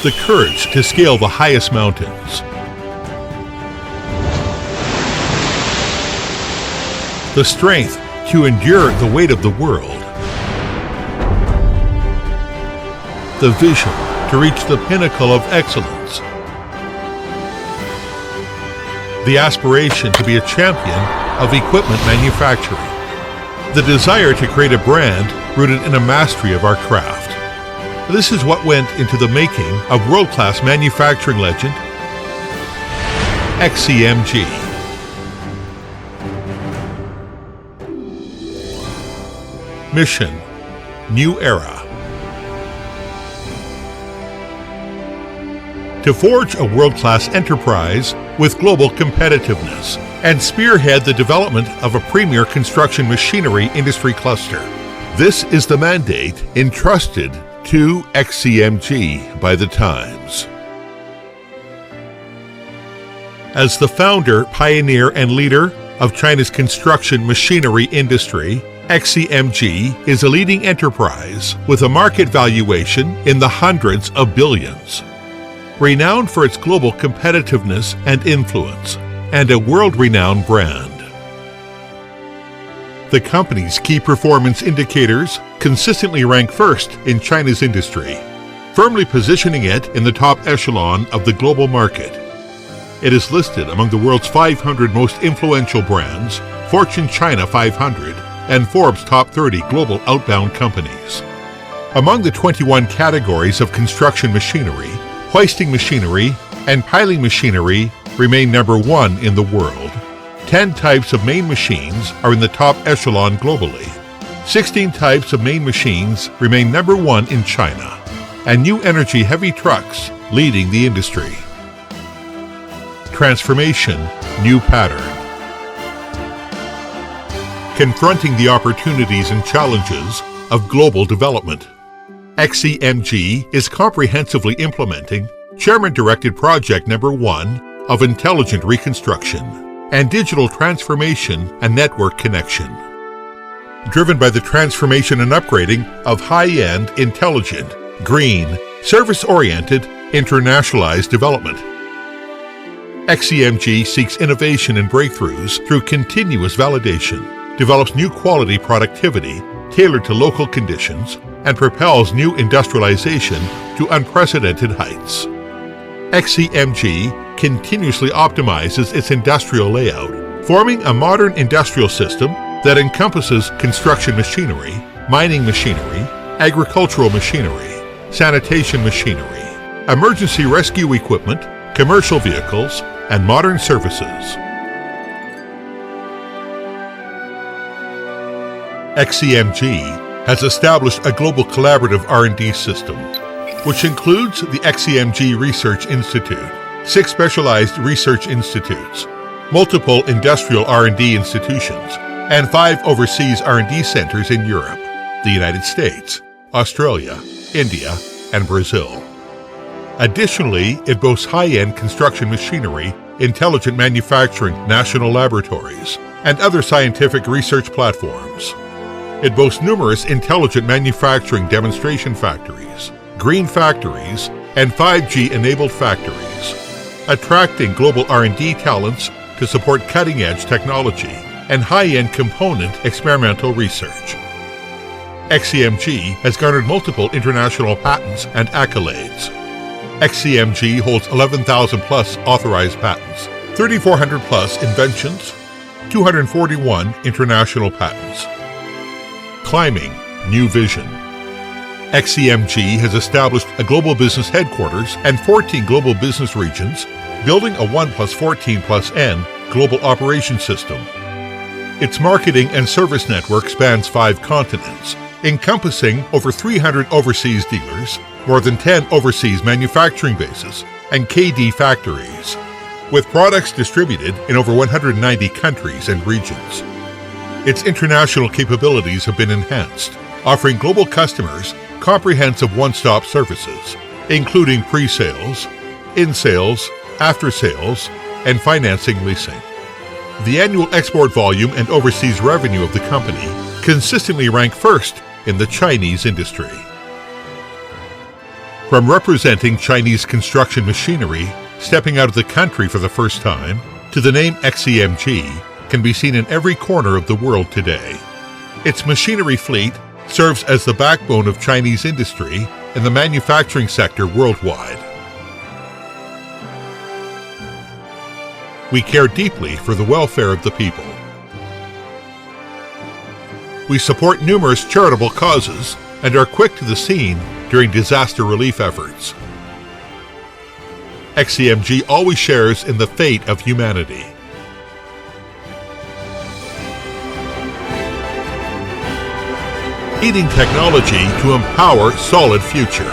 the courage to scale the highest mountains, the strength to endure the weight of the world, the vision to reach the pinnacle of excellence, the aspiration to be a champion of equipment manufacturing, the desire to create a brand rooted in a mastery of our craft. This is what went into the making of world-class manufacturing legend XCMG. Mission: New Era. To forge a world-class enterprise with global competitiveness and spearhead the development of a premier construction machinery industry cluster. This is the mandate entrusted to XCMG by the Times. As the founder, pioneer, and leader of China's construction machinery industry, XCMG is a leading enterprise with a market valuation in the hundreds of billions. Renowned for its global competitiveness and influence, and a world-renowned brand. The company's key performance indicators consistently rank first in China's industry, firmly positioning it in the top echelon of the global market. It is listed among the world's 500 most influential brands, Fortune China 500, and Forbes Top 30 Global Outbound Companies. Among the 21 categories of construction machinery, hoisting machinery and piling machinery remain number one in the world. 10 types of main machines are in the top echelon globally. 16 types of main machines remain number one in China, and new energy heavy trucks leading the industry. Transformation: New pattern. Confronting the opportunities and challenges of global development. XCMG is comprehensively implementing Chairman-directed Project Number 1 of Intelligent Reconstruction and Digital Transformation and Network Connection. Driven by the transformation and upgrading of high-end, intelligent, green, service-oriented, internationalized development. XCMG seeks innovation and breakthroughs through continuous validation, develops new quality productivity tailored to local conditions, and propels new industrialization to unprecedented heights. XCMG continuously optimizes its industrial layout, forming a modern industrial system that encompasses construction machinery, mining machinery, agricultural machinery, sanitation machinery, emergency rescue equipment, commercial vehicles, and modern services. XCMG has established a global collaborative R&D system, which includes the XCMG Research Institute, 6 specialized research institutes, multiple industrial R&D institutions, and 5 overseas R&D centers in Europe, the United States, Australia, India, and Brazil. Additionally, it boasts high-end construction machinery, intelligent manufacturing national laboratories, and other scientific research platforms. It boasts numerous intelligent manufacturing demonstration factories, green factories, and 5G-enabled factories, attracting global R&D talents to support cutting-edge technology and high-end component experimental research. XCMG has garnered multiple international patents and accolades. XCMG holds 11,000-plus authorized patents, 3,400-plus inventions, 241 international patents. Climbing: New vision. XCMG has established a global business headquarters and 14 global business regions, building a 1+14+N global operation system. Its marketing and service network spans 5 continents, encompassing over 300 overseas dealers, more than 10 overseas manufacturing bases, and KD factories, with products distributed in over 190 countries and regions. Its international capabilities have been enhanced, offering global customers comprehensive one-stop services, including pre-sales, in-sales, after-sales, and financing leasing. The annual export volume and overseas revenue of the company consistently rank first in the Chinese industry. From representing Chinese construction machinery stepping out of the country for the first time, to the name XCMG can be seen in every corner of the world today. Its machinery fleet serves as the backbone of Chinese industry and the manufacturing sector worldwide. We care deeply for the welfare of the people. We support numerous charitable causes and are quick to the scene during disaster relief efforts. XCMG always shares in the fate of humanity. Leading technology to empower solid future.